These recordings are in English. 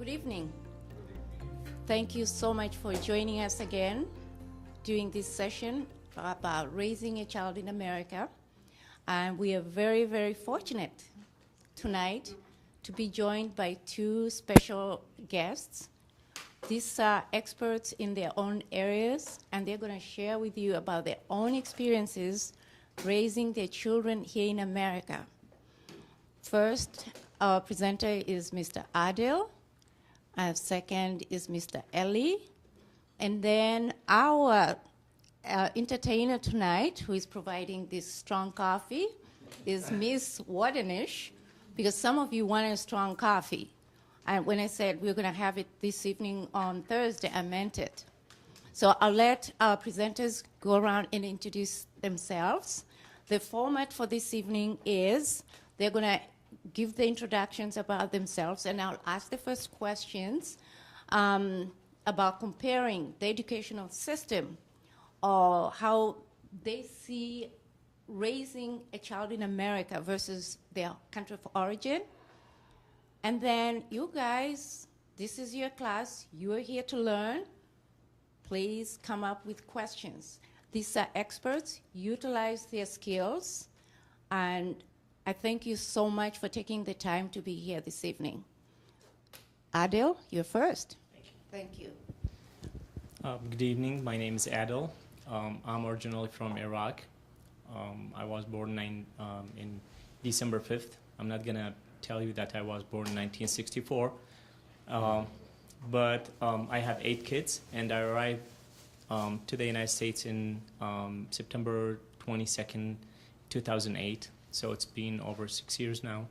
evening. Thank you so much for joining us again during this session about raising a child in America. And we are very, very fortunate tonight to be joined by two special guests. These are experts in their own areas, and they're going to share with you about their own experiences raising their children here in America. First, our presenter is Mr. Adil. Second is Mr. Eli. And then our entertainer tonight, who is providing this strong coffee, is Miss Wardenish, because some of you wanted strong coffee. And when I said we're going to have it this evening on Thursday, I meant it. So I'll let our presenters go around and introduce themselves. The format for this evening is they're going to give the introductions about themselves, and I'll ask the first questions about comparing the educational system or how they see raising a child in America versus their country of origin. And then you guys, this is your class. You are here to learn. Please come up with questions. These are experts. Utilize their skills. And I thank you so much for taking the time to be here this evening. Adil, you're first. Thank you. Good evening. My name is Adil. I'm originally from Iraq. I was born in December 5th. I'm not going to tell you that I was born in 1964. But I have 8 kids, and I arrived to the United States in September 22nd, 2008. So it's been over 6 years now.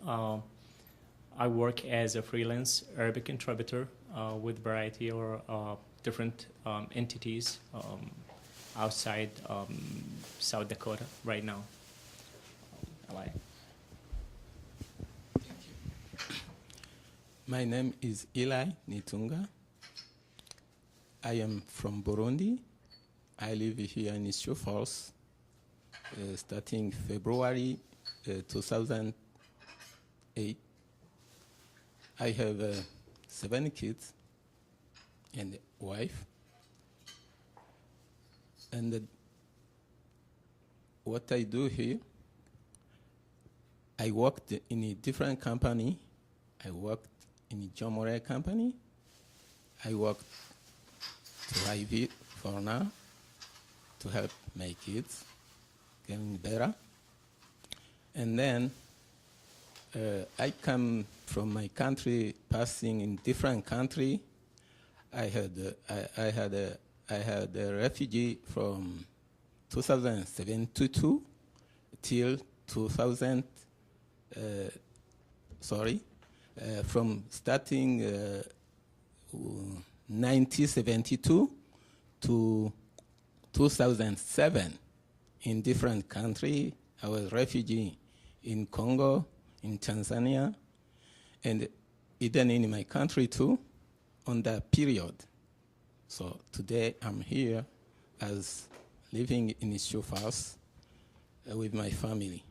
I work as a freelance Arabic interpreter with variety of different entities outside South Dakota right now. LA. My name is Eli Nitunga. I am from Burundi. I live here in Sioux Falls, starting February 2008. I have 7 kids and a wife. And what I do here, I worked in a different company. I worked in a Jomore company. I worked private for now to help my kids getting better. And then I come from my country, passing in different country. I had a refugee from 2072 till 2000. From starting 1972 to 2007 in different countries. I was refugee in Congo, in Tanzania, and even in my country too, on that period. So today I'm here as living in Sioux Falls with my family.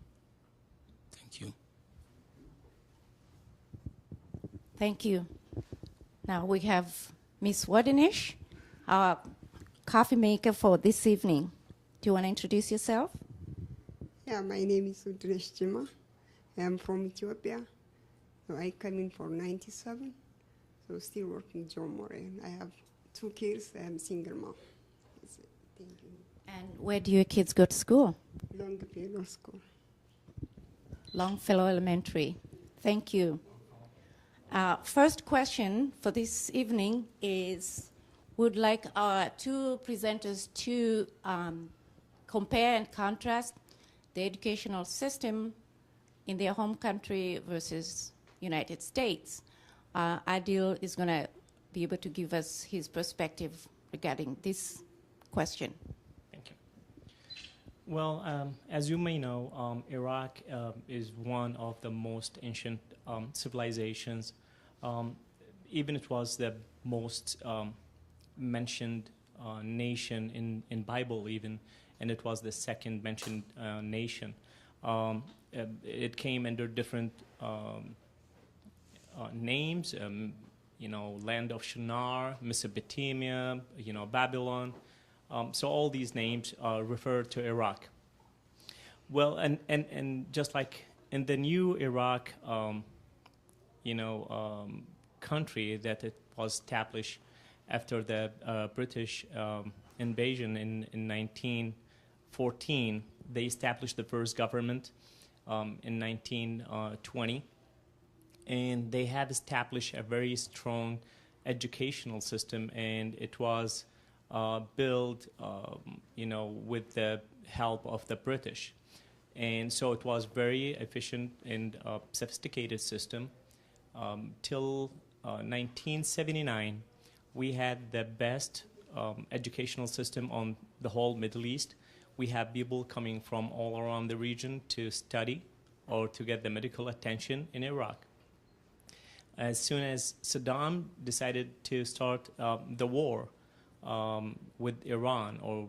Thank you. Thank you. Now we have Miss Wardenish, our coffee maker for this evening. Do you want to introduce yourself? Yeah, my name is Udresh Jima. I'm from Ethiopia. So I came in for 97. So still working John Moran. I have 2 kids. I'm single mom. That's it. Thank you. And where do your kids go to school? Longfellow School. Longfellow Elementary. Thank you. First question for this evening is, would like our 2 presenters to compare and contrast the educational system in their home country versus United States. Adil is going to be able to give us his perspective regarding this question. Thank you. Well, as you may know, Iraq is one of the most ancient civilizations. Even it was the most mentioned nation in Bible even, and it was the second mentioned nation. It came under different names, land of Shinar, Mesopotamia, Babylon. So all these names refer to Iraq. Well, and just like in the new Iraq, country that it was established after the British invasion in 1914, they established the first government in 1920, and they had established a very strong educational system, and it was built, with the help of the British. And so it was very efficient and sophisticated system. Till 1979, we had the best educational system on the whole Middle East. We have people coming from all around the region to study or to get the medical attention in Iraq. As soon as Saddam decided to start the war with Iran, or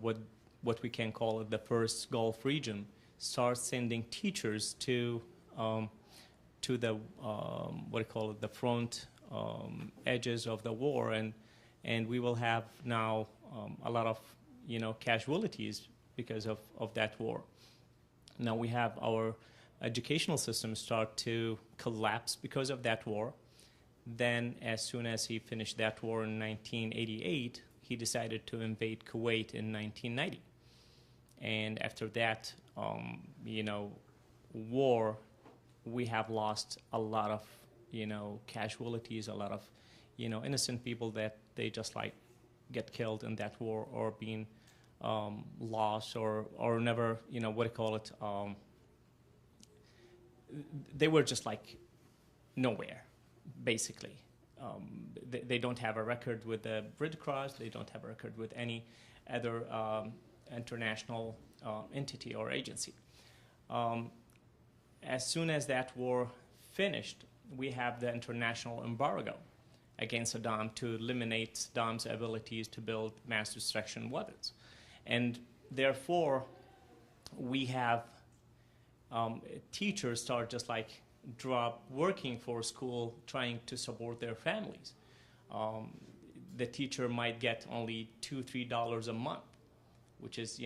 what we can call it the first Gulf region, start sending teachers to the the front edges of the war, and we will have now a lot of casualties because of that war. Now we have our educational system start to collapse because of that war. Then as soon as he finished that war in 1988, he decided to invade Kuwait in 1990. And after that, war, we have lost a lot of, casualties, a lot of, innocent people that they just like get killed in that war or being lost or never, they were just like nowhere, basically. They don't have a record with the Red Cross. They don't have a record with any other international entity or agency. As soon as that war finished, we have the international embargo against Saddam to eliminate Saddam's abilities to build mass destruction weapons. And therefore, we have teachers start just like drop working for school, trying to support their families. The teacher might get only $2-3 a month, which is,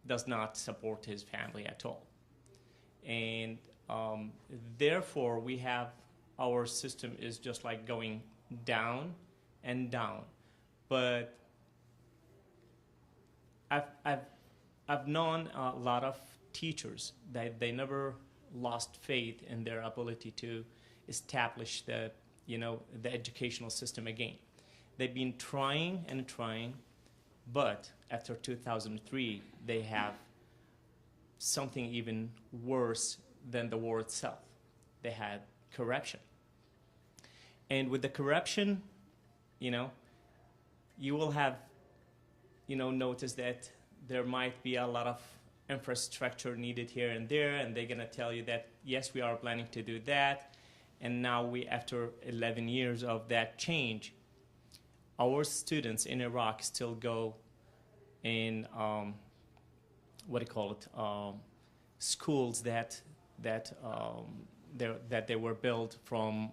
does not support his family at all. And therefore, we have our system is just like going down and down. But I've known a lot of teachers that they never lost faith in their ability to establish the educational system again. They've been trying and trying, but after 2003, they have something even worse than the war itself. They had corruption. And with the corruption, you will have, notice that there might be a lot of infrastructure needed here and there, and they're going to tell you that, yes, we are planning to do that. And now after 11 years of that change, our students in Iraq still go in, schools that they were built from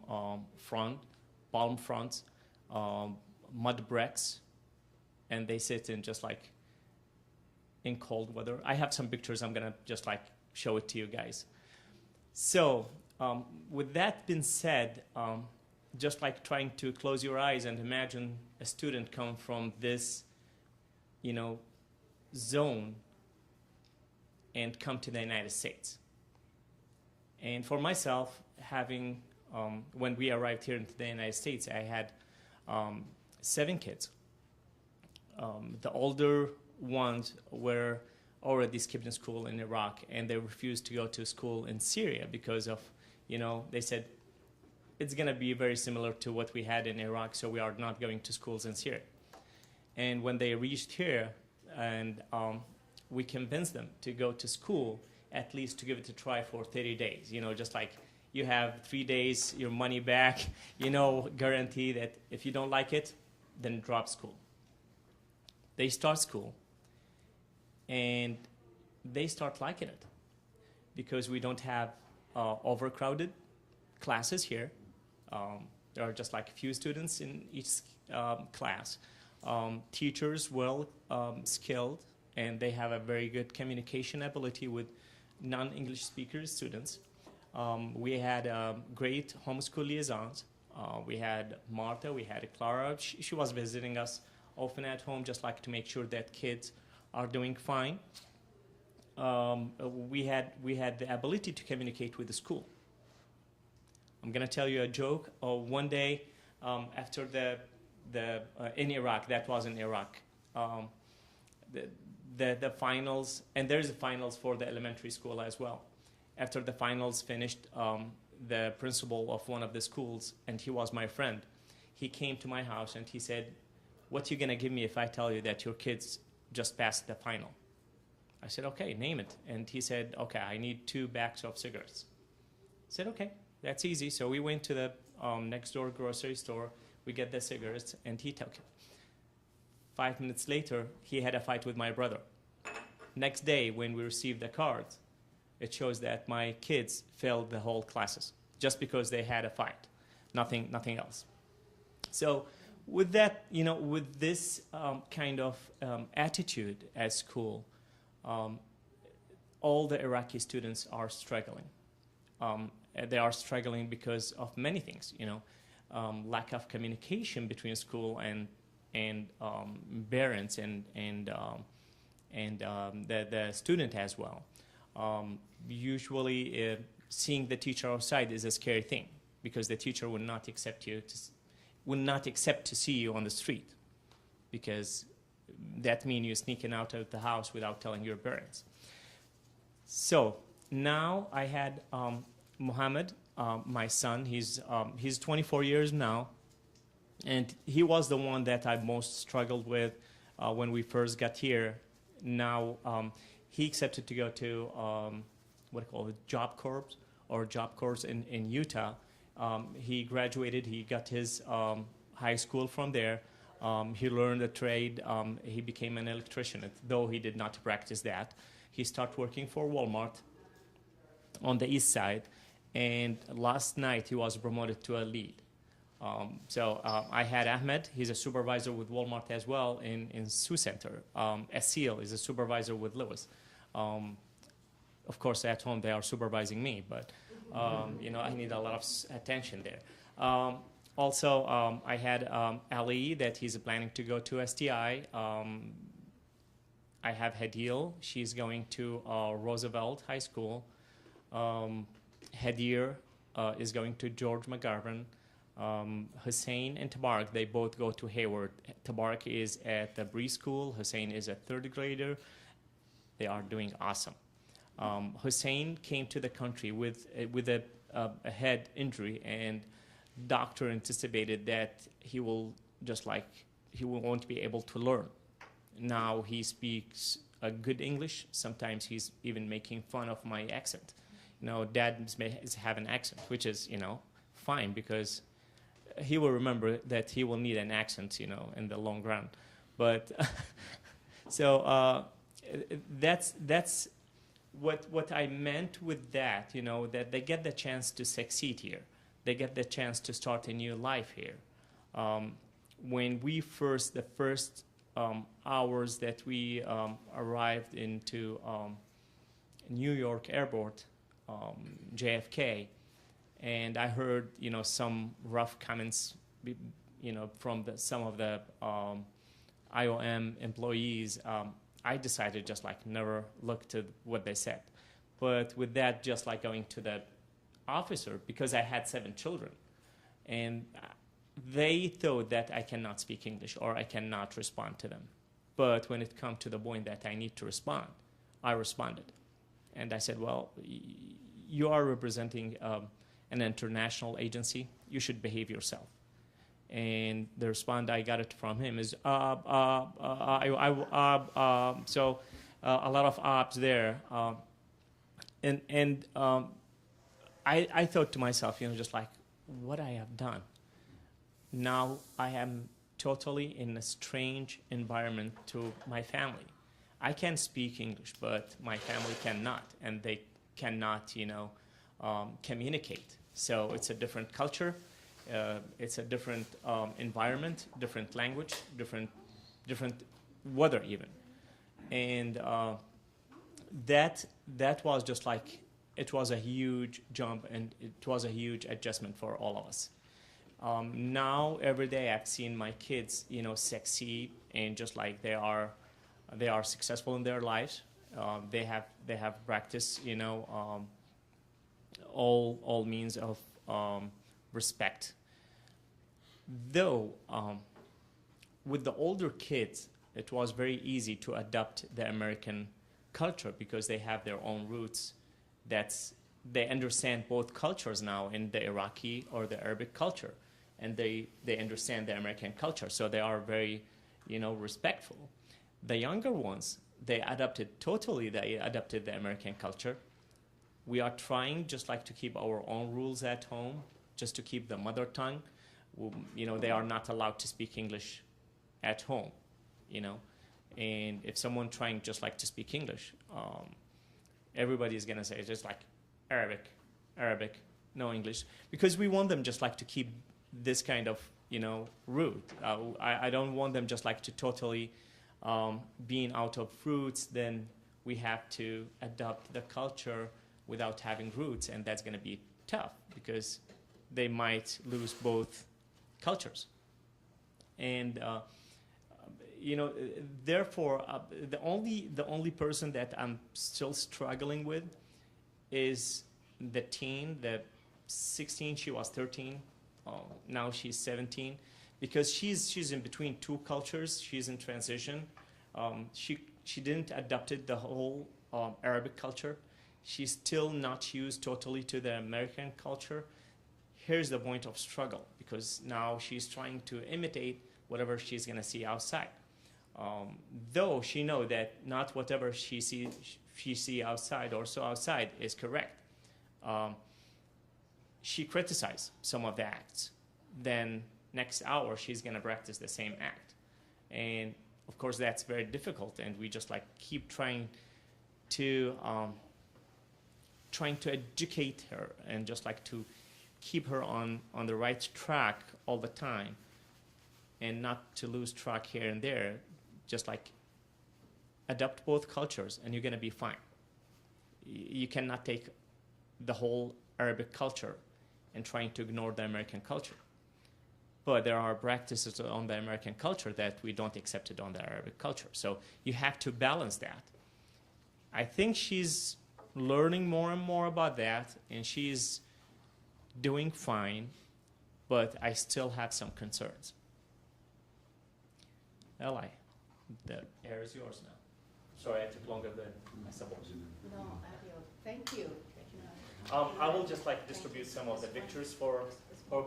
palm fronts, mud bricks, and they sit in just like in cold weather. I have some pictures. I'm gonna just like show it to you guys. So with that being said, just like trying to close your eyes and imagine a student come from this, zone and come to the United States. And for myself, having, when we arrived here into the United States, I had 7 kids. The older ones were already skipping school in Iraq, and they refused to go to school in Syria because of, they said, it's going to be very similar to what we had in Iraq, so we are not going to schools in Syria. And when they reached here, and we convinced them to go to school, at least to give it a try for 30 days. Just like you have 3 days, your money back, guarantee that if you don't like it, then drop school. They start school, and they start liking it because we don't have overcrowded classes here. There are just like a few students in each class. Teachers well skilled, and they have a very good communication ability with non-English speakers students. We had great homeschool liaisons. We had Martha, we had Clara. She was visiting us often at home, just like to make sure that kids are doing fine. We had the ability to communicate with the school. I'm going to tell you a joke. One day after in Iraq, that was in Iraq, the finals, and there's the finals for the elementary school as well. After the finals finished, the principal of one of the schools, and he was my friend, he came to my house and he said, "What you going to give me if I tell you that your kids just passed the final?" I said, "Okay, name it." And he said, "Okay, I need 2 bags of cigarettes." I said, "Okay, that's easy." So we went to the next door grocery store. We get the cigarettes, and he took it. 5 minutes later, he had a fight with my brother. Next day, when we received the cards, it shows that my kids failed the whole classes just because they had a fight, nothing else. So with that, with this kind of attitude at school, all the Iraqi students are struggling. They are struggling because of many things, lack of communication between school and parents and the student as well. Usually, seeing the teacher outside is a scary thing because the teacher would not accept to see you on the street, because that means you're sneaking out of the house without telling your parents. So now I had Muhammad, my son. He's 24 years now, and he was the one that I most struggled with when we first got here. Now he accepted to go to job corps in Utah. He graduated. He got his high school from there. He learned a trade. He became an electrician, though he did not practice that. He started working for Walmart on the east side, and last night he was promoted to a lead. I had Ahmed. He's a supervisor with Walmart as well in Sioux Center. Asil is a supervisor with Lewis. Of course, at home they are supervising me, but I need a lot of attention there. Also, I had Ali, that he's planning to go to STI. I have Hadil. She's going to Roosevelt High School. Hadir is going to George McGarvin. Hussein and Tabarak, they both go to Hayward. Tabarak is at the Bree School. Hussein is a 3rd grader. They are doing awesome. Hussein came to the country with a head injury, and doctor anticipated that he won't be able to learn. Now he speaks a good English. Sometimes he's even making fun of my accent. Dad may have an accent, which is, fine, because he will remember that he will need an accent, in the long run. But so that's what I meant with that, that they get the chance to succeed here. They get the chance to start a new life here. When the first hours that we arrived into New York Airport, JFK, and I heard, some rough comments, from some of the IOM employees. I decided just never look to what they said. But with that, just going to the officer, because I had 7 children, and they thought that I cannot speak English or I cannot respond to them. But when it comes to the point that I need to respond, I responded. And I said, well, you are representing an international agency. You should behave yourself. And the response I got it from him is, so a lot of ops there. I thought to myself, what I have done. Now I am totally in a strange environment to my family. I can speak English, but my family cannot, and they cannot, communicate. So it's a different culture. It's a different environment, different language, different weather even. And that was just like, it was a huge jump, and it was a huge adjustment for all of us. Now every day I've seen my kids, succeed, and just like they are successful in their lives. They have practiced, all means of respect. Though with the older kids, it was very easy to adopt the American culture because they have their own roots. They understand both cultures now, in the Iraqi or the Arabic culture, and they understand the American culture, so they are very, respectful. The younger ones, they adapted the American culture. We are trying just like to keep our own rules at home, just to keep the mother tongue. They are not allowed to speak English at home, and if someone trying just like to speak English, everybody is gonna say it's just like Arabic, no English, because we want them just like to keep this kind of, root. I don't want them just like to totally being out of roots. Then we have to adopt the culture without having roots, and that's gonna be tough because they might lose both cultures. And therefore, the only person that I'm still struggling with is the teen, the 16. She was 13. Now she's 17, because she's in between two cultures. She's in transition. She didn't adopted the whole Arabic culture. She's still not used totally to the American culture. Here's the point of struggle, because now she's trying to imitate whatever she's gonna see outside. Though she know that not whatever she see outside or saw outside is correct. She criticized some of the acts. Then next hour she's gonna practice the same act, and of course that's very difficult. And we just like keep trying to educate her and just like to keep her on the right track all the time, and not to lose track here and there. Just like adopt both cultures and you're gonna be fine. You cannot take the whole Arabic culture and trying to ignore the American culture. But there are practices on the American culture that we don't accept it on the Arabic culture. So you have to balance that. I think she's learning more and more about that, and she's doing fine, but I still have some concerns. Eli, the air is yours now. Sorry, I took longer than I supposed. No, Adil, thank you. I will just like distribute some of the pictures for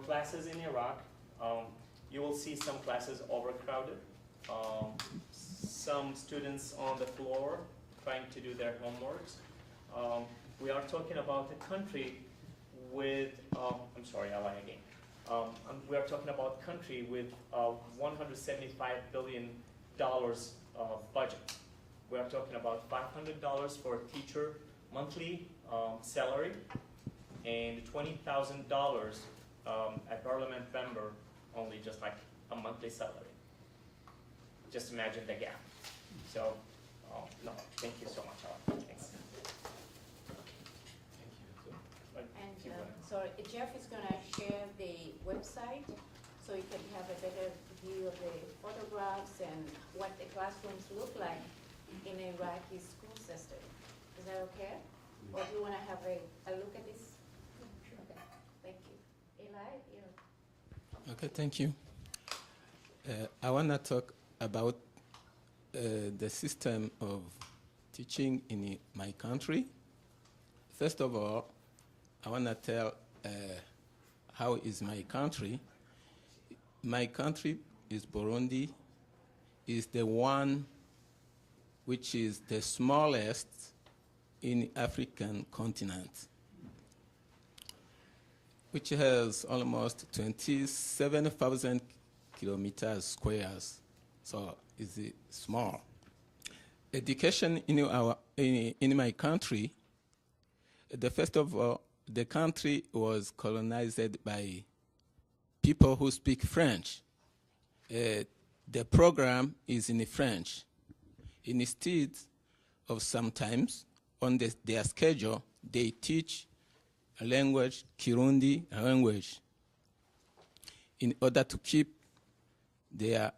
classes in Iraq. You will see some classes overcrowded. Some students on the floor trying to do their homeworks. We are talking about a country with, I'm sorry, Eli again. We are talking about a country with $175 billion budget. We are talking about $500 for a teacher monthly salary, and $20,000 a parliament member, only just like a monthly salary. Just imagine the gap. So, no, thank you so much, Alan. Thanks. And so Jeff is going to share the website so you can have a better view of the photographs and what the classrooms look like in an Iraqi school system. Is that okay? Or do you want to have a look at this? Okay, thank you. Eli, you. Okay, thank you. I want to talk about the system of teaching in my country. First of all, I want to tell how is my country. My country is Burundi, is the one which is the smallest in African continent, which has almost 27,000 kilometers squares, so it's small. Education in my country, first of all, the country was colonized by people who speak French. The program is in French. Instead of sometimes on their schedule, they teach a language, Kirundi language, in order to keep their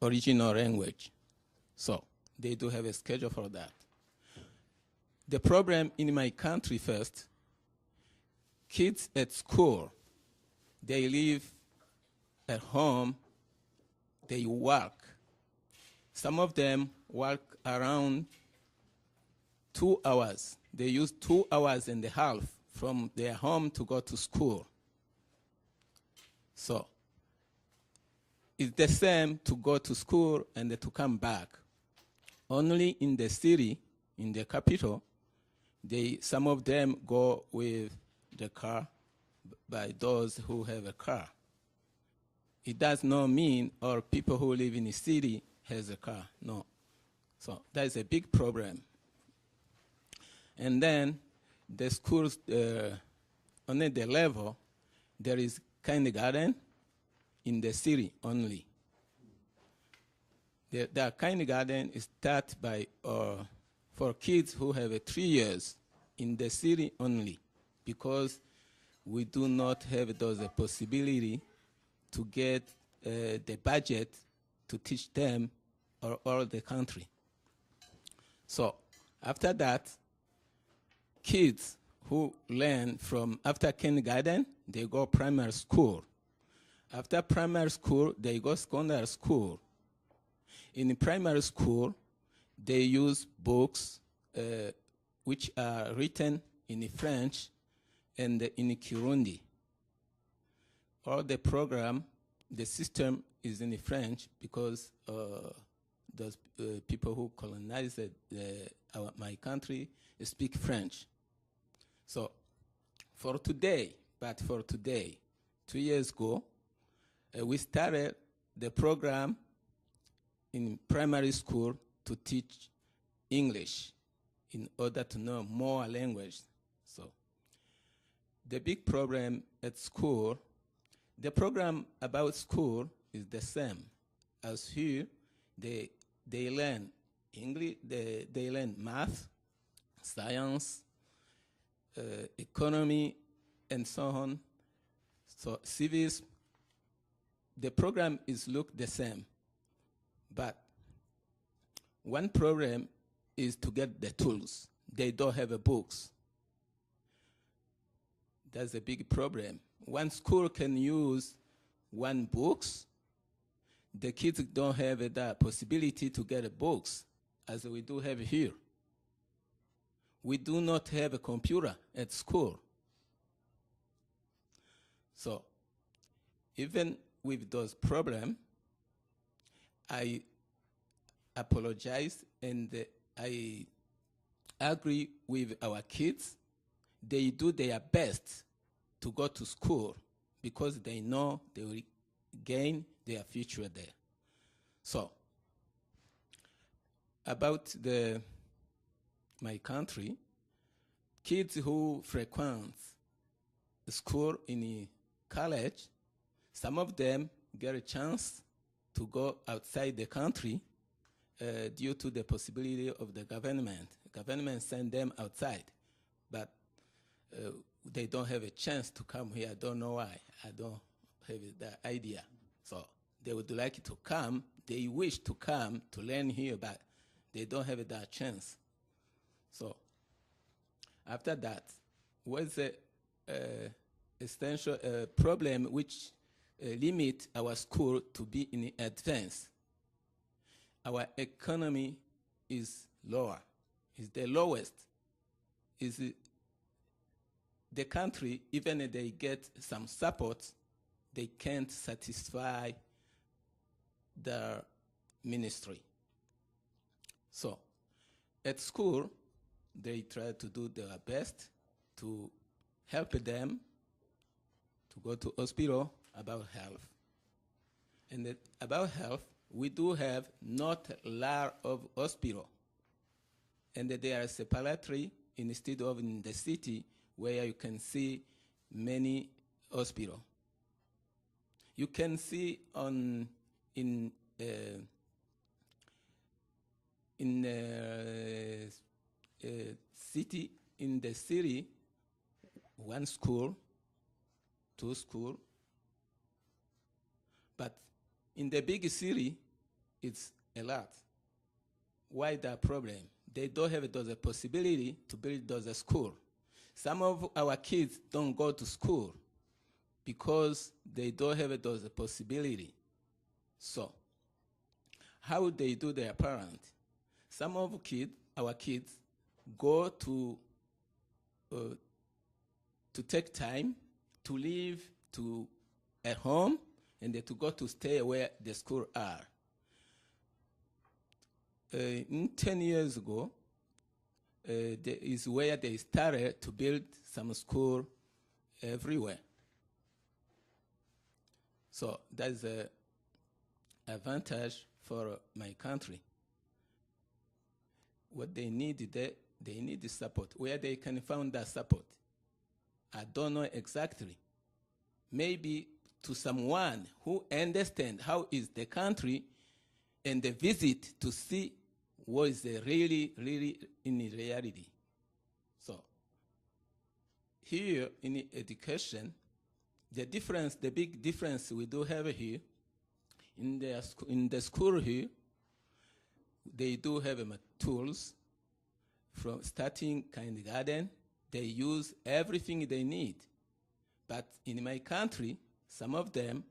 original language. So they do have a schedule for that. The problem in my country first, kids at school, they live at home, they work. Some of them work around 2 hours. They use 2 hours and a half from their home to go to school. So it's the same to go to school and to come back. Only in the city, in the capital, some of them go with the car by those who have a car. It does not mean all people who live in the city has a car, no. So that is a big problem. And then the schools, on the level, there is kindergarten in the city only. The kindergarten is started by, for kids who have 3 years in the city only, because we do not have those possibility to get the budget to teach them all the country. So after that, kids who learn from after kindergarten, they go primary school. After primary school, they go secondary school. In primary school, they use books which are written in French and in Kirundi. All the program, the system is in French because those people who colonized my country speak French. So for today, 2 years ago, we started the program in primary school to teach English in order to know more language. So the big problem at school, the program about school is the same as here. They learn English, they learn math, science, economy, and so on. So civics, the program look the same. But one problem is to get the tools. They don't have books. That's a big problem. One school can use one books. The kids don't have the possibility to get books as we do have here. We do not have a computer at school. So even with those problems, I apologize and I agree with our kids. They do their best to go to school because they know they will gain their future there. So about my country, kids who frequent school in college, some of them get a chance to go outside the country due to the possibility of the government. The government send them outside, but they don't have a chance to come here. I don't know why. I don't have that idea. So they would like to come. They wish to come to learn here, but they don't have that chance. So after that, was the essential problem which limit our school to be in advance. Our economy is lower, is the lowest. Is the country, even if they get some support, they can't satisfy the ministry. So at school, they try to do their best to help them to go to hospital about health. And about health, we do have not a lot of hospital. And they are separately instead of in the city where you can see many hospitals. You can see in the city, one school, two school, but in the big city, it's a lot. Why that problem? They don't have the possibility to build those school. Some of our kids don't go to school because they don't have those possibility. So, how they do their parent? Some of our kids, go to take time to leave to a home and to go to stay where the school are. 10 years ago, there is where they started to build some school everywhere. So that's an advantage for my country. What they need, they need the support. Where they can find that support, I don't know exactly. Maybe to someone who understands how is the country and the visit to see what is really in reality. So here in education, the big difference we do have here, in the school here, they do have tools from starting kindergarten. They use everything they need. But in my country, some of them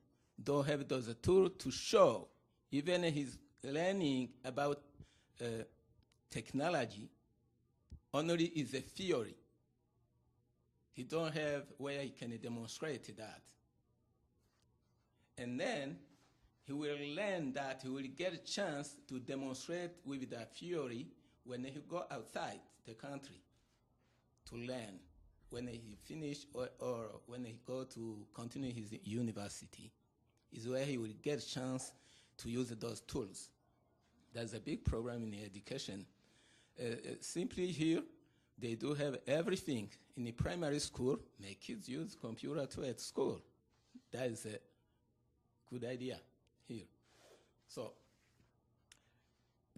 don't have those tools to show. Even he's learning about technology, only is a theory. He don't have where he can demonstrate that. And then he will learn that he will get a chance to demonstrate with that theory when he go outside the country to learn. When he finish or when he go to continue his university, is where he will get a chance to use those tools. There's a big program in education. Simply here, they do have everything. In the primary school, my kids use computer too at school. That is a good idea here. So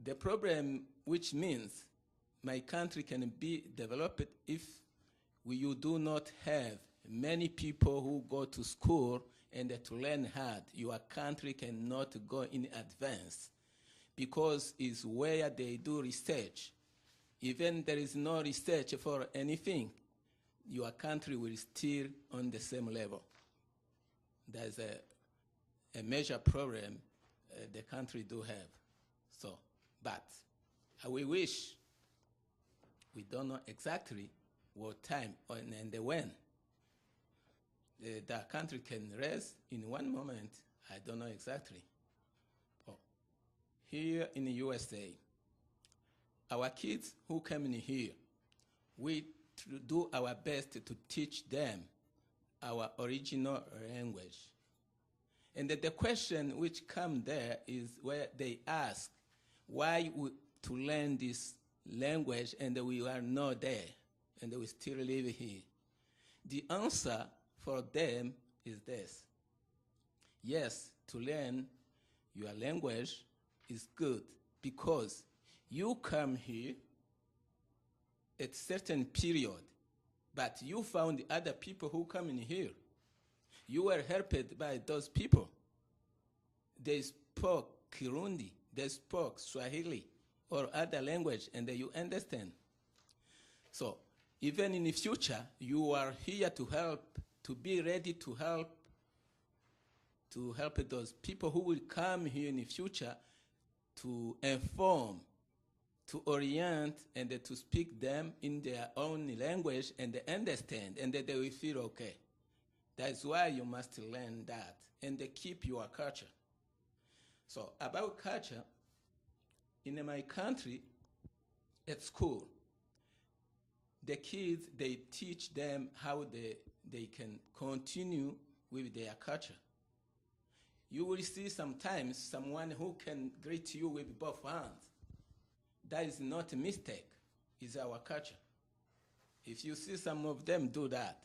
the problem, which means my country can be developed if you do not have many people who go to school and to learn hard. Your country cannot go in advance because it's where they do research. Even there is no research for anything, your country will still on the same level. There's a major problem the country do have. So, but we wish, we don't know exactly what time and when. The country can rest in one moment, I don't know exactly. Oh. Here in the USA, our kids who come in here, we do our best to teach them our original language. And the question which come there is where they ask, why to learn this language and we are not there and we still live here? The answer for them is this. Yes, to learn your language is good because you come here at certain period, but you found other people who come in here. You were helped by those people. They spoke Kirundi, they spoke Swahili or other language, and you understand. So even in the future, you are here to help, to be ready to help those people who will come here in the future to inform, to orient, and to speak them in their own language and they understand, and that they will feel okay. That's why you must learn that and keep your culture. So about culture, in my country, at school, the kids, they teach them how they can continue with their culture. You will see sometimes someone who can greet you with both hands. That is not a mistake. It's our culture. If you see some of them do that.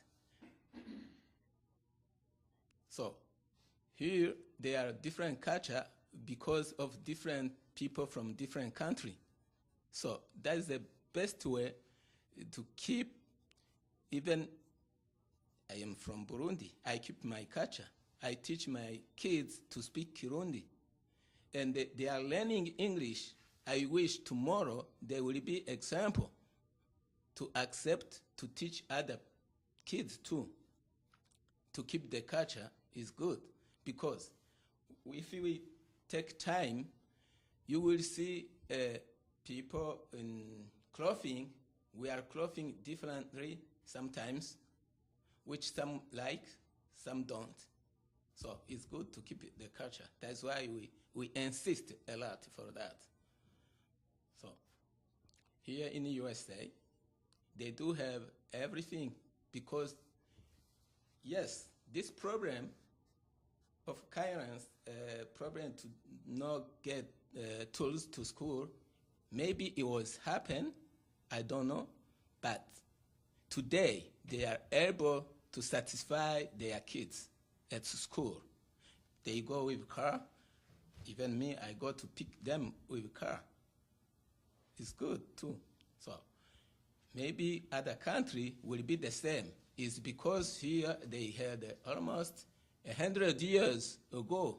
So Here, there are different culture because of different people from different country. So that is the best way to keep, even I am from Burundi, I keep my culture. I teach my kids to speak Kirundi. And they are learning English. I wish tomorrow they will be example to accept to teach other kids too. To keep the culture is good, because if we take time, you will see people in clothing. We are clothing differently sometimes, which some like, some don't. So it's good to keep the culture. That's why we insist a lot for that. So here in the USA, they do have everything, because yes, this problem of parents, problem to not get tools to school, maybe it was happen, I don't know, but today they are able to satisfy their kids at school. They go with car. Even me, I go to pick them with car. It's good too. So maybe other country will be the same. It's because here they had almost 100 years ago,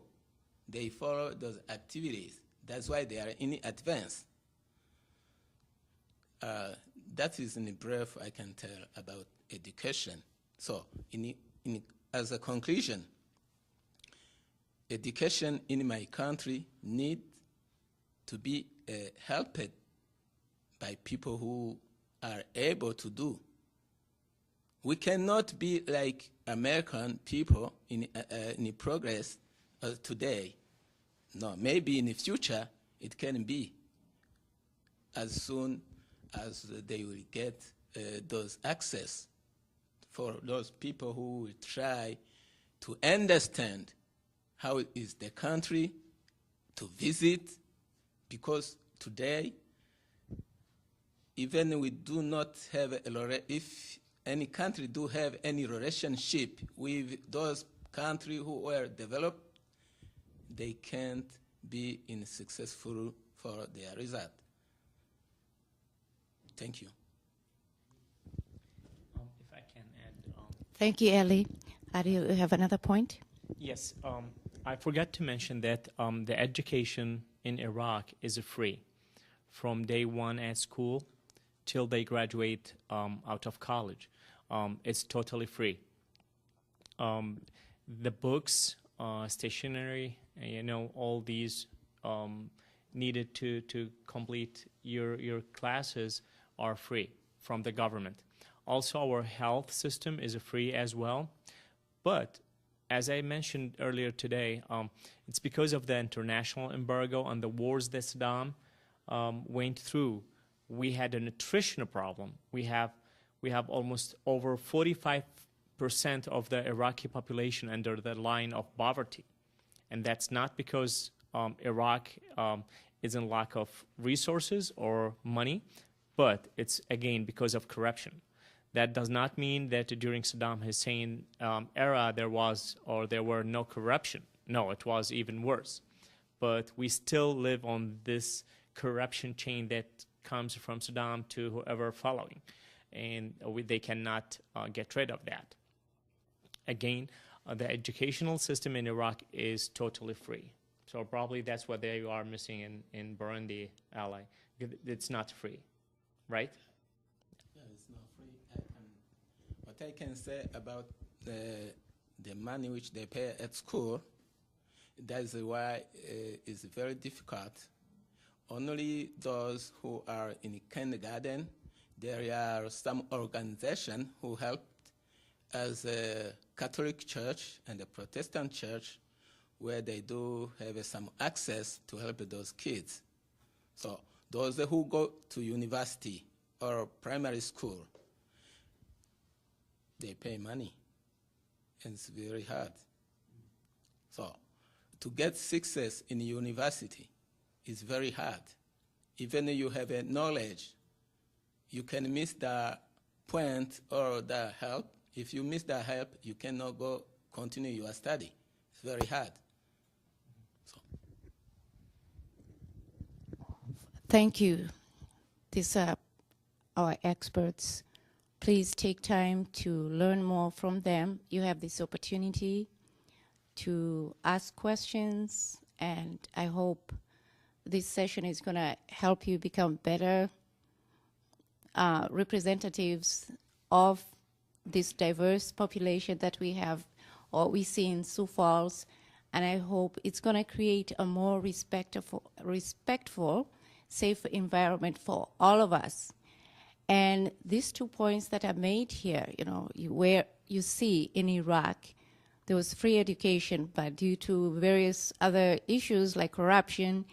they follow those activities. That's why they are in advance. That is in brief I can tell about education. So as a conclusion, education in my country needs to be helped by people who are able to do. We cannot be like American people in progress today. No, maybe in the future it can be, as soon as they will get those access for those people who will try to understand how is the country to visit, because today, even we do not have if any country do have any relationship with those countries who were developed, they can't be successful for their result. Thank you. If I can add. Thank you, Ellie. Do you have another point? Yes, I forgot to mention that the education in Iraq is free from day one at school till they graduate out of college. It's totally free. The books, stationery, all these needed to complete your classes are free from the government. Also, our health system is free as well. But as I mentioned earlier today, it's because of the international embargo and the wars that Saddam went through. We had a nutritional problem. We have almost over 45% of the Iraqi population under the line of poverty, and that's not because Iraq is in lack of resources or money, but it's again because of corruption. That does not mean that during Saddam Hussein era there were no corruption. No, it was even worse. But we still live on this corruption chain that comes from Saddam to whoever following, and they cannot get rid of that. Again, the educational system in Iraq is totally free. So probably that's what they are missing in Burundi, ally. It's not free, right? Yeah, it's not free. What I can say about the money which they pay at school, that's why it's very difficult. Only those who are in kindergarten, there are some organizations who help, as a Catholic church and a Protestant church, where they do have some access to help those kids. So those who go to university or primary school, they pay money, and it's very hard. So to get success in university is very hard. Even if you have a knowledge, you can miss the point or the help. If you miss the help, you cannot go continue your study. It's very hard. So. Thank you. These are our experts. Please take time to learn more from them. You have this opportunity to ask questions, and I hope this session is going to help you become better representatives of this diverse population that we have, or we see in Sioux Falls, and I hope it's going to create a more respectful, safe environment for all of us. And these 2 points that are made here, you know, where you see in Iraq, there was free education, but due to various other issues like corruption,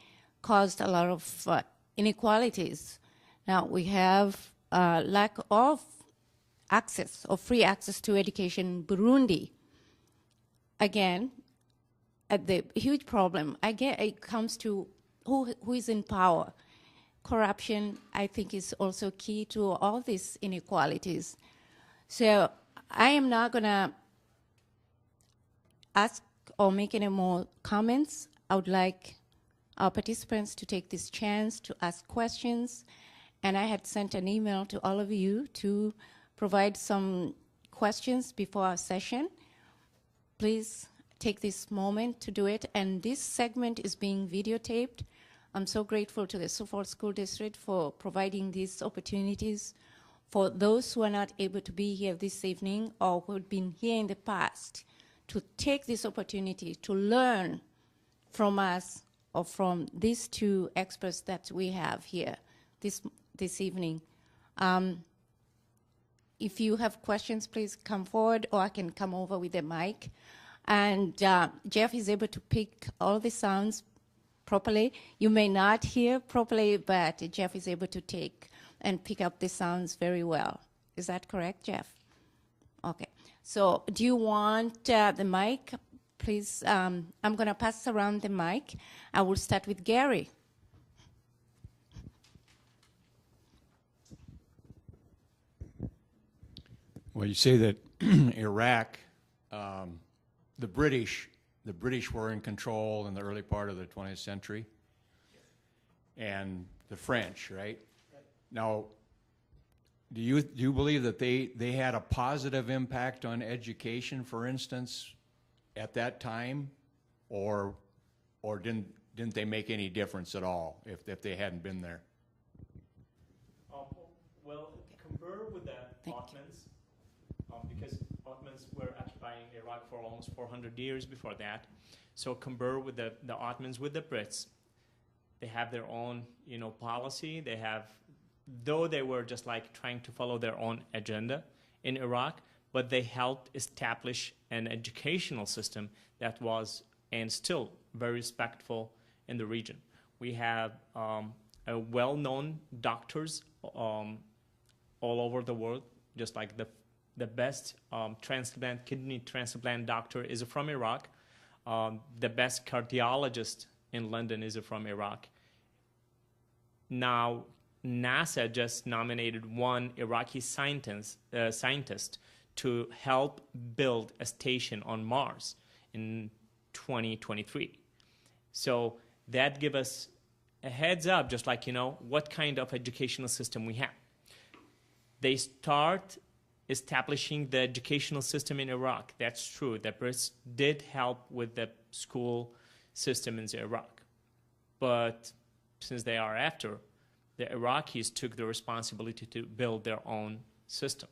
caused a lot of inequalities. Now we have lack of access or free access to education in Burundi. Again, the huge problem, it comes to who is in power. Corruption, I think, is also key to all these inequalities. So I am not going to ask or make any more comments. I would like our participants to take this chance to ask questions. And I had sent an email to all of you to provide some questions before our session. Please take this moment to do it. And this segment is being videotaped. I'm so grateful to the Sioux Falls School District for providing these opportunities for those who are not able to be here this evening or who have been here in the past to take this opportunity to learn from us or from these 2 experts that we have here this evening. If you have questions, please come forward, or I can come over with the mic. And Jeff is able to pick all the sounds properly. You may not hear properly, but Jeff is able to take and pick up the sounds very well. Is that correct, Jeff? Okay. So do you want the mic? Please, I'm going to pass around the mic. I will start with Gary. Well, you say that Iraq, the British were in control in the early part of the 20th century, and the French, right? Now, do you believe that they had a positive impact on education, for instance, at that time, or didn't they make any difference at all if they hadn't been there? Well, compare with the Ottomans, because Ottomans were occupying Iraq for almost 400 years before that. So compare with the Ottomans with the Brits. They have their own, policy. They have, though they were just like trying to follow their own agenda in Iraq, but they helped establish an educational system that was and still very respectful in the region. We have a well-known doctors all over the world, just like the best kidney transplant doctor is from Iraq. The best cardiologist in London is from Iraq. Now, NASA just nominated one Iraqi scientist to help build a station on Mars in 2023. So that gives us a heads up, just like, what kind of educational system we have. They start establishing the educational system in Iraq. That's true. The Brits did help with the school system in Iraq. But since they are after, the Iraqis took the responsibility to build their own system.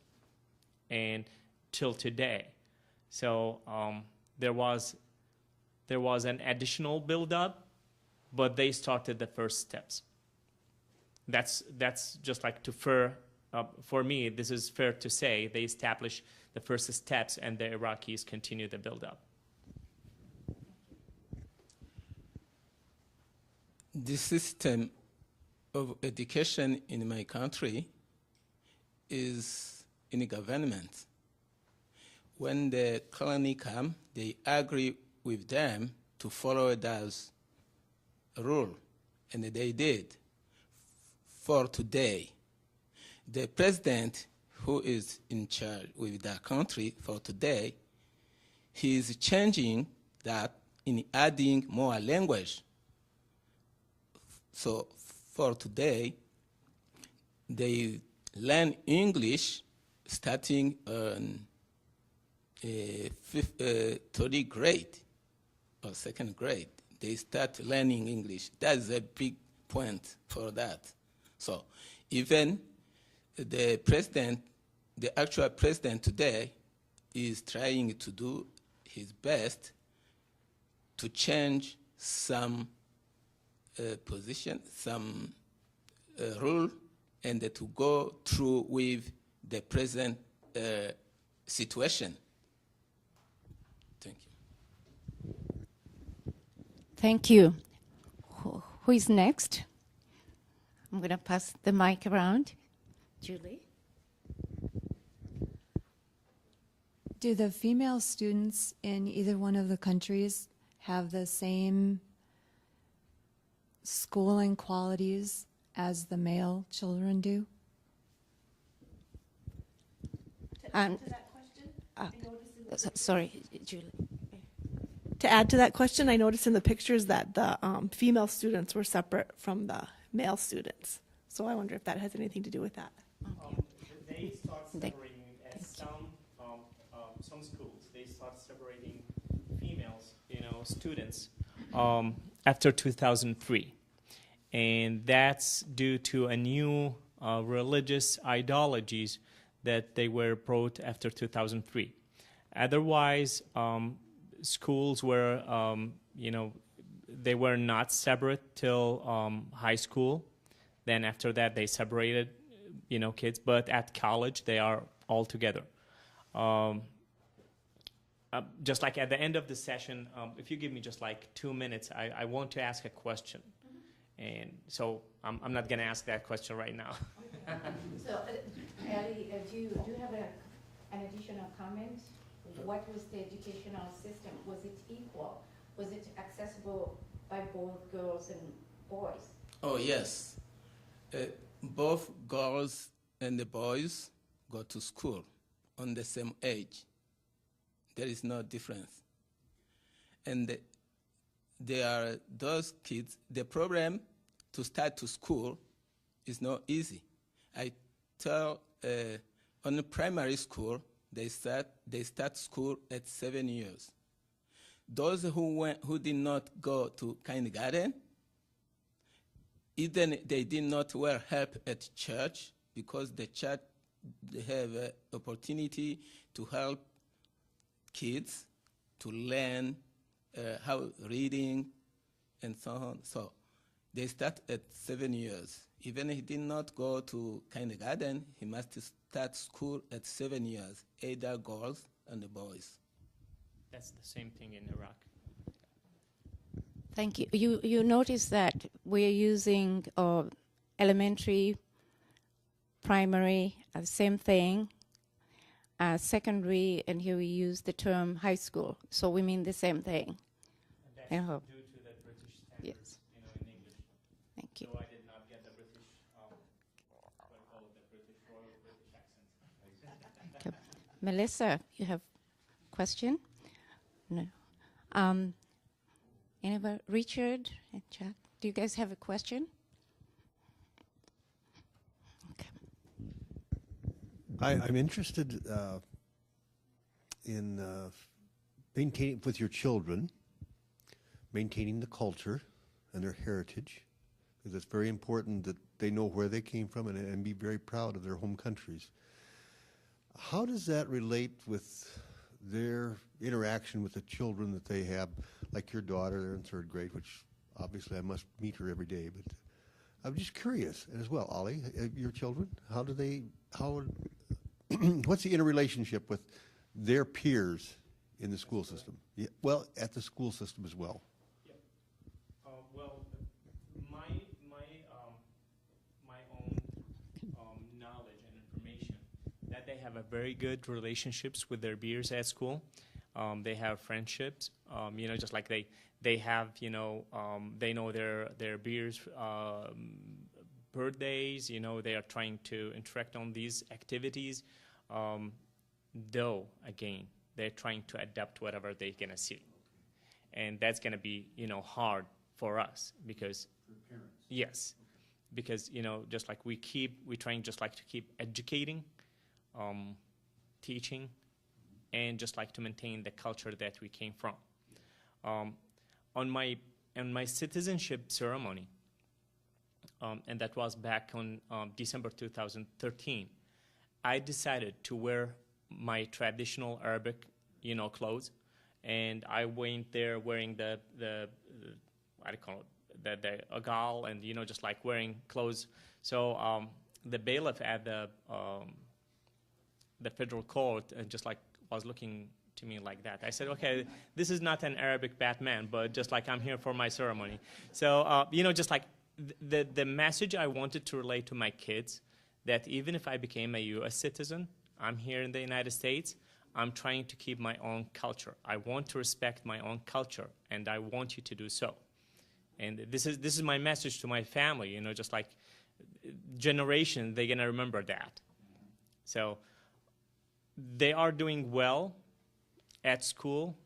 And till today. So there was an additional build-up, but they started the first steps. That's just like for me, this is fair to say. They established the first steps, and the Iraqis continue the build-up. The system of education in my country is in the government. When the colony come, they agree with them to follow those rule, and they did. For today, the president who is in charge with the country for today, he is changing that in adding more language. So for today, they learn English starting on third grade or second grade. They start learning English. That's a big point for that. So even the president, the actual president today, is trying to do his best to change some position, some rule, and to go through with the present situation. Thank you. Thank you. Who is next? I'm going to pass the mic around. Julie? Do the female students in either one of the countries have the same schooling qualities as the male children do? To add to that question, I noticed in the Sorry, Julie. To add to that question, I noticed in the pictures that the female students were separate from the male students. So I wonder if that has anything to do with that. They start separating at some schools. They start separating females, students after 2003, and that's due to a new religious ideologies that they were brought after 2003. Otherwise, schools were, they were not separate till high school. Then after that, they separated, kids. But at college, they are all together. Just like at the end of the session, if you give me just like 2 minutes, I want to ask a question. And so I'm not going to ask that question right now. So, Ellie, do you have an additional comment? What was the educational system? Was it equal? Was it accessible by both girls and boys? Oh, yes. Both girls and the boys go to school on the same age. There is no difference. And there are those kids, the problem to start to school is not easy. I tell on the primary school, they start school at 7 years. Those who did not go to kindergarten, even they did not wear help at church because the church have an opportunity to help kids to learn how reading and so on. So they start at 7 years. Even if he did not go to kindergarten, he must start school at 7 years, either girls and the boys. That's the same thing in Iraq. Thank you. You notice that we're using elementary, primary, same thing, secondary, and here we use the term high school. So we mean the same thing. And that's due to the British standards, Yes. In English. Thank you. So I did not get the British, what do you call it, the British Royal British accent. Melissa, you have a question? No. Anybody? Richard and Jack, do you guys have a question? Okay. I'm interested in maintaining with your children, maintaining the culture and their heritage, because it's very important that they know where they came from and be very proud of their home countries. How does that relate with their interaction with the children that they have, like your daughter, they're in 3rd grade, which obviously I must meet her every day, but I'm just curious as well, Ollie, your children, what's the interrelationship with their peers in the school system? Yeah, well, at the school system as well. Yep. Well, my own knowledge and information that they have a very good relationships with their peers at school. They have friendships, just like they have, they know their peers' birthdays, they are trying to interact on these activities. Though, again, they're trying to adapt whatever they're going to see. and that's going to be, hard for us because, yes, because, just like we're trying just like to keep educating, teaching, and just like to maintain the culture that we came from. On my citizenship ceremony, and that was back on December 2013, I decided to wear my traditional Arabic, clothes, and I went there wearing the what do you call it, the agal, and just like wearing clothes. So the bailiff at the federal court just like was looking to me like that. I said, okay, this is not an Arabic Batman, but just like I'm here for my ceremony. So just like the message I wanted to relate to my kids, that even if I became a U.S. citizen, I'm here in the United States, I'm trying to keep my own culture. I want to respect my own culture, and I want you to do so. And this is my message to my family, just like generation, they're going to remember that. So they are doing well at school.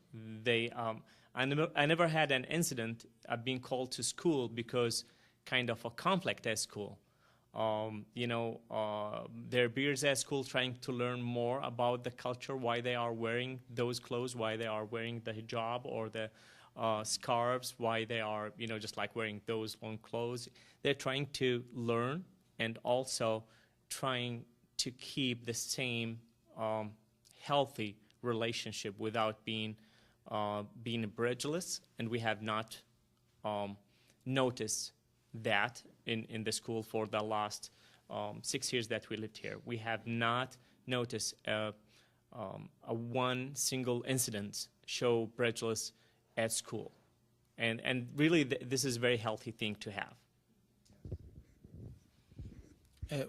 I never had an incident of being called to school because kind of a conflict at school. Their peers at school trying to learn more about the culture, why they are wearing those clothes, why they are wearing the hijab or the scarves, why they are, just like wearing those long clothes. They're trying to learn and also trying to keep the same healthy relationship without being bridgeless, and we have not noticed that in the school for the last 6 years that we lived here. We have not noticed a one single incident show bridgeless at school. And really, this is a very healthy thing to have.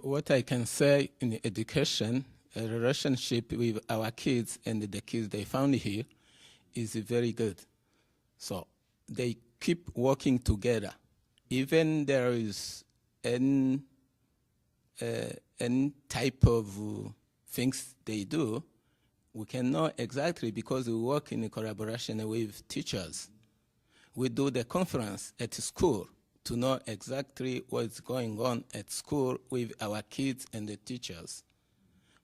What I can say in education, a relationship with our kids and the kids they found here is very good. So they keep working together. Even there is any type of things they do, we can know exactly because we work in collaboration with teachers. We do the conference at school to know exactly what's going on at school with our kids and the teachers.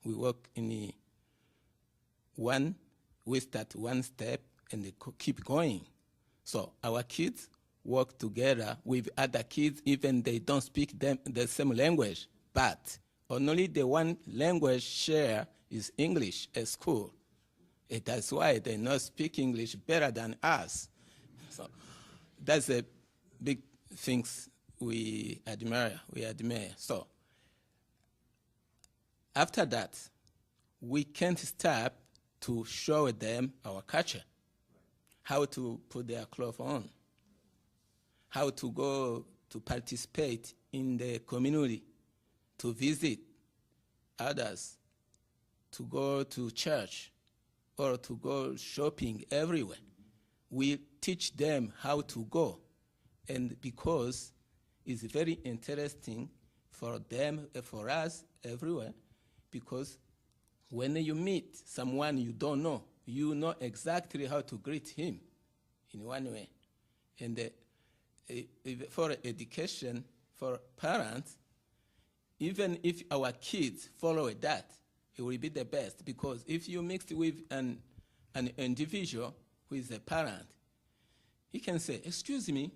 We work in we start one step and keep going. So our kids work together with other kids, even they don't speak the same language, but only the one language share is English at school. And that's why they not speak English better than us. So that's the big things we admire. So after that, we can't stop to show them our culture, how to put their clothes on, how to go to participate in the community, to visit others, to go to church, or to go shopping everywhere. We teach them how to go, and because it's very interesting for them, for us, everywhere, because when you meet someone you don't know, you know exactly how to greet him in one way. And for education, for parents, even if our kids follow that, it will be the best, because if you mix with an individual who is a parent, he can say, excuse me,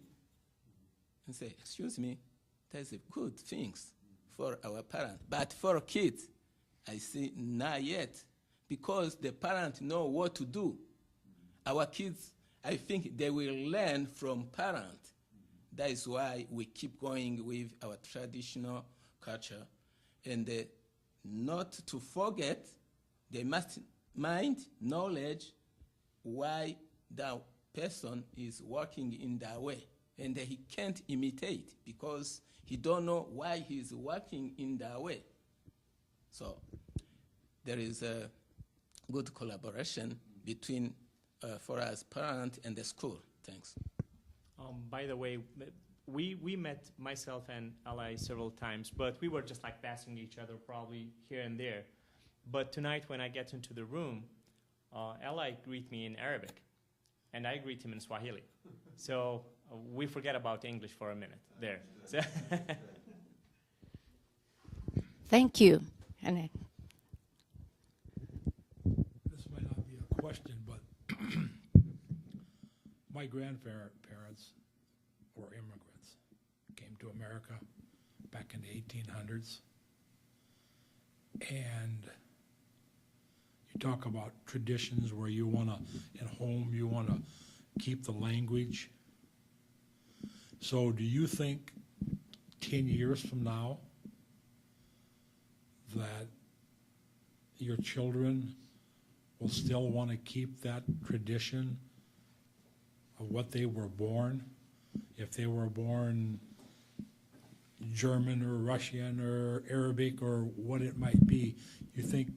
and say, excuse me, that's a good things for our parents. But for kids, I see not yet, because the parents know what to do. Our kids, I think they will learn from parents. That is why we keep going with our traditional culture. And not to forget, they must mind, knowledge why the person is working in that way. And he can't imitate because he don't know why he's working in that way. So there is a good collaboration between, for us, parents and the school. Thanks. By the way, we met, myself and Ally, several times, but we were just like passing each other probably here and there. But tonight when I get into the room, Ally greet me in Arabic. and I greet him in Swahili. So we forget about English for a minute there. So Thank you. And This might not be a question, but my grandparents were immigrants, came to America back in the 1800s. And you talk about traditions where you want to, at home, you want to keep the language. So do you think 10 years from now that your children will still want to keep that tradition of what they were born? If they were born German or Russian or Arabic or what it might be, you think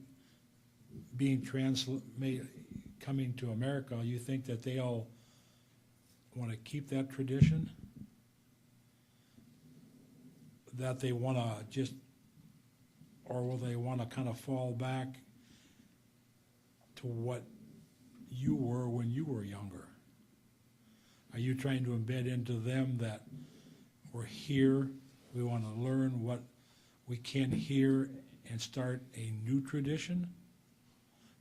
being coming to America, you think that they'll want to keep that tradition? That they want to just, or will they want to kind of fall back to what you were when you were younger? Are you trying to embed into them that we're here, we want to learn what we can here and start a new tradition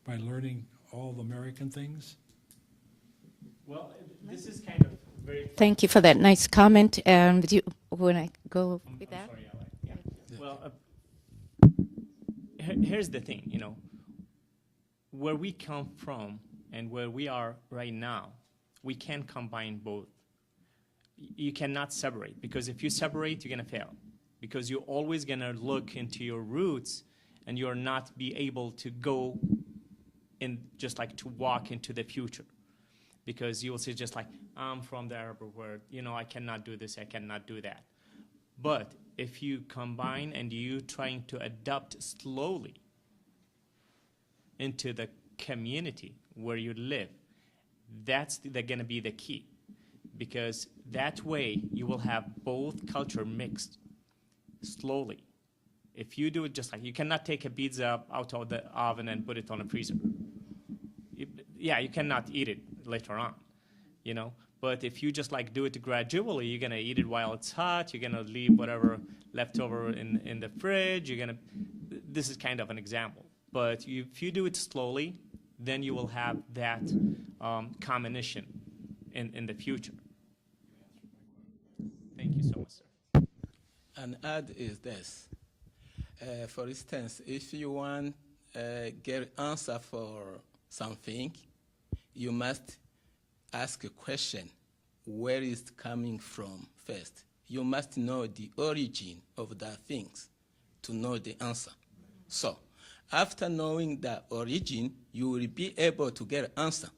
by learning all the American things? well, this is kind of very. thank you for that nice comment. And you, when I go with that, Sorry, Alex. Yeah. Well, here's the thing, you know, where we come from and where we are right now, we can combine both. You cannot separate, because if you separate, you're going to fail, because you're always going to look into your roots and you're not be able to go in, just like to walk into the future, because you will say just like, I'm from the Arab world, you know, I cannot do this, I cannot do that. But if you combine and you trying to adapt slowly into the community where you live, that's going to be the key, because that way you will have both culture mixed slowly. If you do it just like, you cannot take a pizza out of the oven and put it on a freezer. You cannot eat it later on, you know. But if you just like do it gradually, you're gonna eat it while it's hot. You're gonna leave whatever left over in the fridge. This is kind of an example. But if you do it slowly, then you will have that combination in the future. Thank you so much, sir. An ad is this. For instance, if you want get answer for something, you must ask a question. Where is it coming from first? You must know the origin of the things to know the answer. So, after knowing the origin, you will be able to get an answer.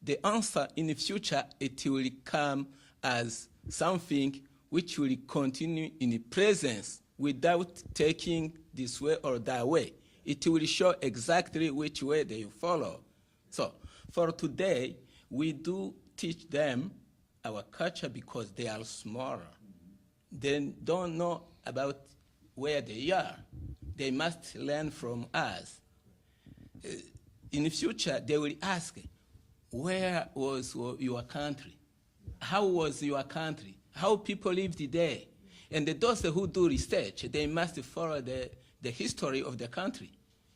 The answer in the future, it will come as something which will continue in the presence without taking this way or that way. It will show exactly which way they follow. So, for today, we do teach them our culture because they are smaller. They don't know about where they are. They must learn from us. In the future, they will ask, where was your country? How was your country? How people lived there? And those who do research, they must follow the history of the country.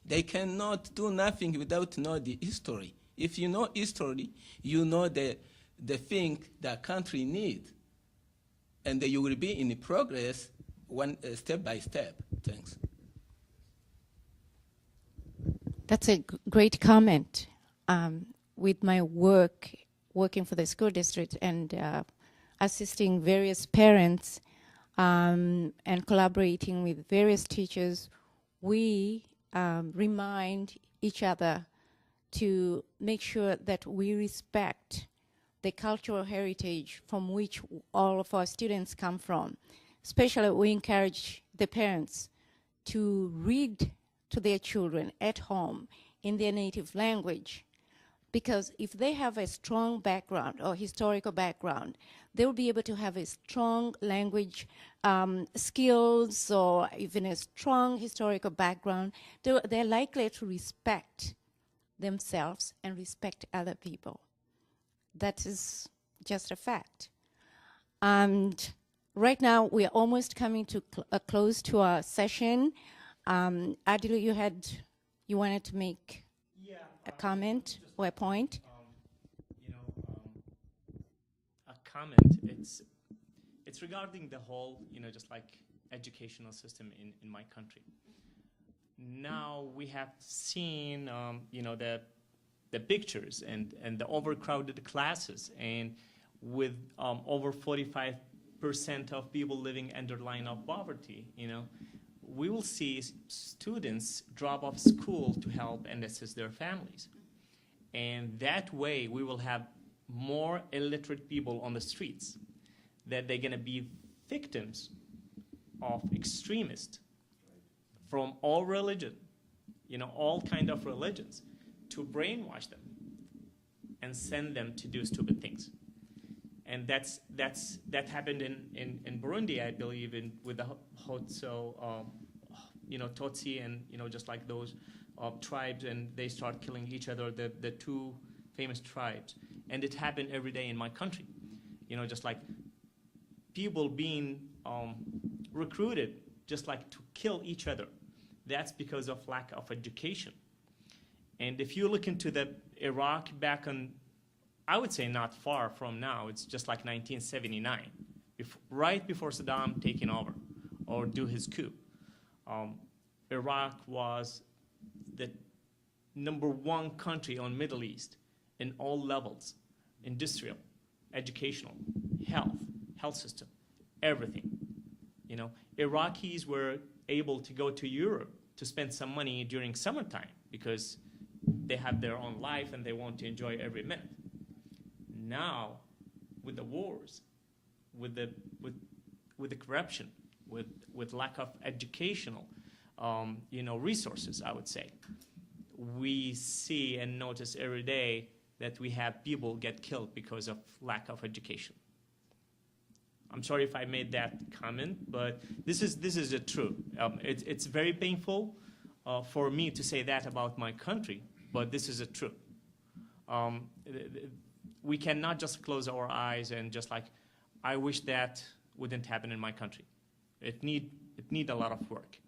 They cannot do nothing without knowing the history. If you know history, you know the thing that country needs. And you will be in the progress step by step. Thanks. that's a great comment. With my working for the school district and assisting various parents and collaborating with various teachers, we remind each other to make sure that we respect the cultural heritage from which all of our students come from. Especially, we encourage the parents to read to their children at home in their native language, because if they have a strong background or historical background, they will be able to have a strong language skills or even a strong historical background. They're likely to respect themselves and respect other people. That is just a fact. And right now, we are almost coming to a close to our session. Adilu, you wanted to make a comment or a point? A comment. It's regarding the whole, just like educational system in my country. Now we have seen, the pictures and the overcrowded classes, and with over 45% of people living under the line of poverty, we will see students drop off school to help and assist their families. And that way we will have more illiterate people on the streets, that they're going to be victims of extremists from all religion, all kind of religions, to brainwash them and send them to do stupid things. And that happened in Burundi, I believe, with the Hotso, Tutsi, and just like those tribes, and they start killing each other, the two famous tribes. And it happened every day in my country, just like people being recruited just like to kill each other. That's because of lack of education. And if you look into the Iraq back on, I would say not far from now, it's just like 1979, right before Saddam taking over or do his coup. Iraq was the #1 country on Middle East in all levels, industrial, educational, health system, everything. Iraqis were able to go to Europe to spend some money during summertime because they have their own life and they want to enjoy every minute. Now, with the wars, with the corruption, with lack of educational, resources, I would say, we see and notice every day that we have people get killed because of lack of education. I'm sorry if I made that comment, but this is the truth. It's very painful for me to say that about my country, but this is the truth. We cannot just close our eyes and just like, I wish that wouldn't happen in my country. It need a lot of work.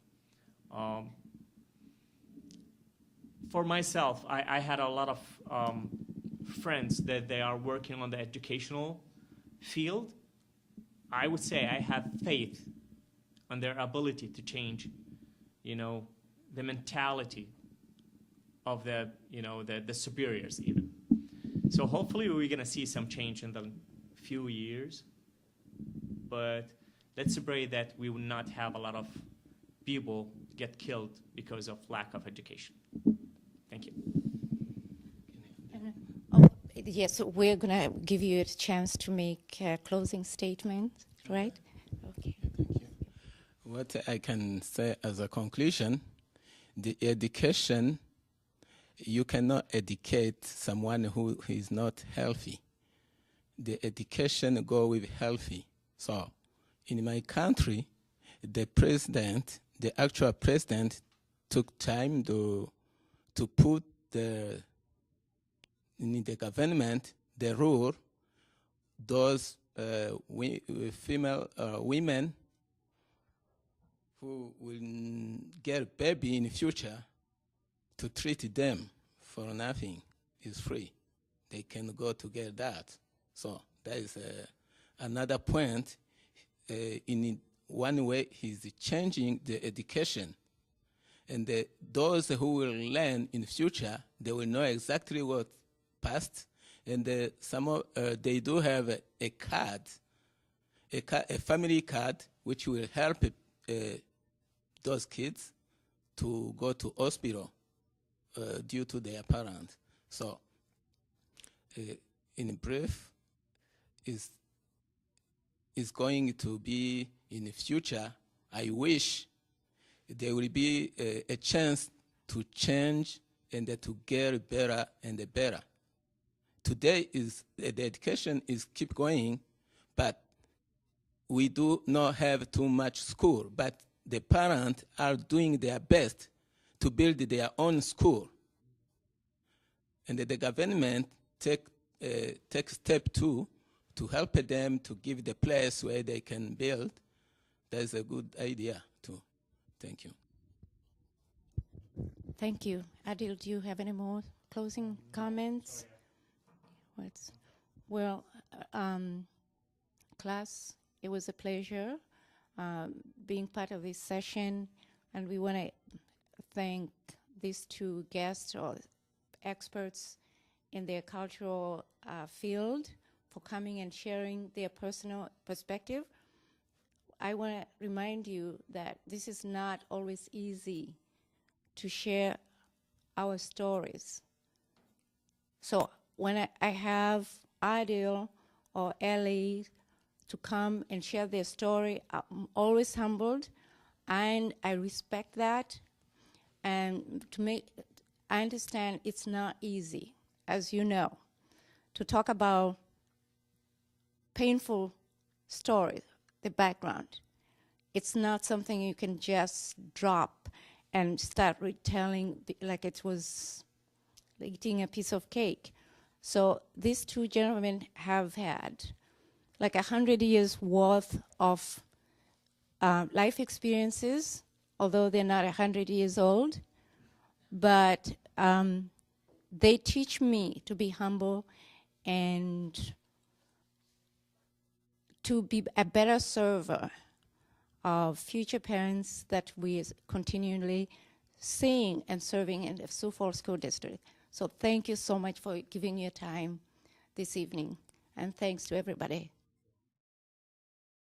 For myself, I had a lot of friends that they are working on the educational field. I would say I have faith on their ability to change, the mentality of the superiors even. So hopefully we're going to see some change in the few years, but let's pray that we will not have a lot of people get killed because of lack of education. Thank you. Yes, we're going to give you a chance to make a closing statement, right? Okay. Thank you. What I can say as a conclusion, the education, you cannot educate someone who is not healthy. The education go with healthy. So in my country, the actual president took time to put in the government the rule, those female women who will get a baby in the future, to treat them for nothing is free. They can go to get that. So that is another point. In one way, he's changing the education. And those who will learn in the future, they will know exactly what passed. And they do have a card, a family card, which will help those kids to go to hospital due to their parents. So, in brief, is going to be in the future. I wish there will be a chance to change and to get better and better. Today the education is keep going, but we do not have too much school. But the parents are doing their best to build their own school, and the government take take step 2 to help them to give the place where they can build, that's a good idea too. Thank you. Thank you. Adil, do you have any more closing comments? Well, class, it was a pleasure being part of this session, and we want to thank these two guests or experts in their cultural field for coming and sharing their personal perspective. I want to remind you that this is not always easy to share our stories. So when I have Adil or Ellie to come and share their story, I'm always humbled, and I respect that. And I understand it's not easy, as you know, to talk about painful stories, the background. It's not something you can just drop and start retelling like it was eating a piece of cake. So these two gentlemen have had like 100 years worth of life experiences, although they're not 100 years old. But they teach me to be humble and to be a better server of future parents that we are continually seeing and serving in the Sioux Falls School District. So thank you so much for giving your time this evening, and thanks to everybody.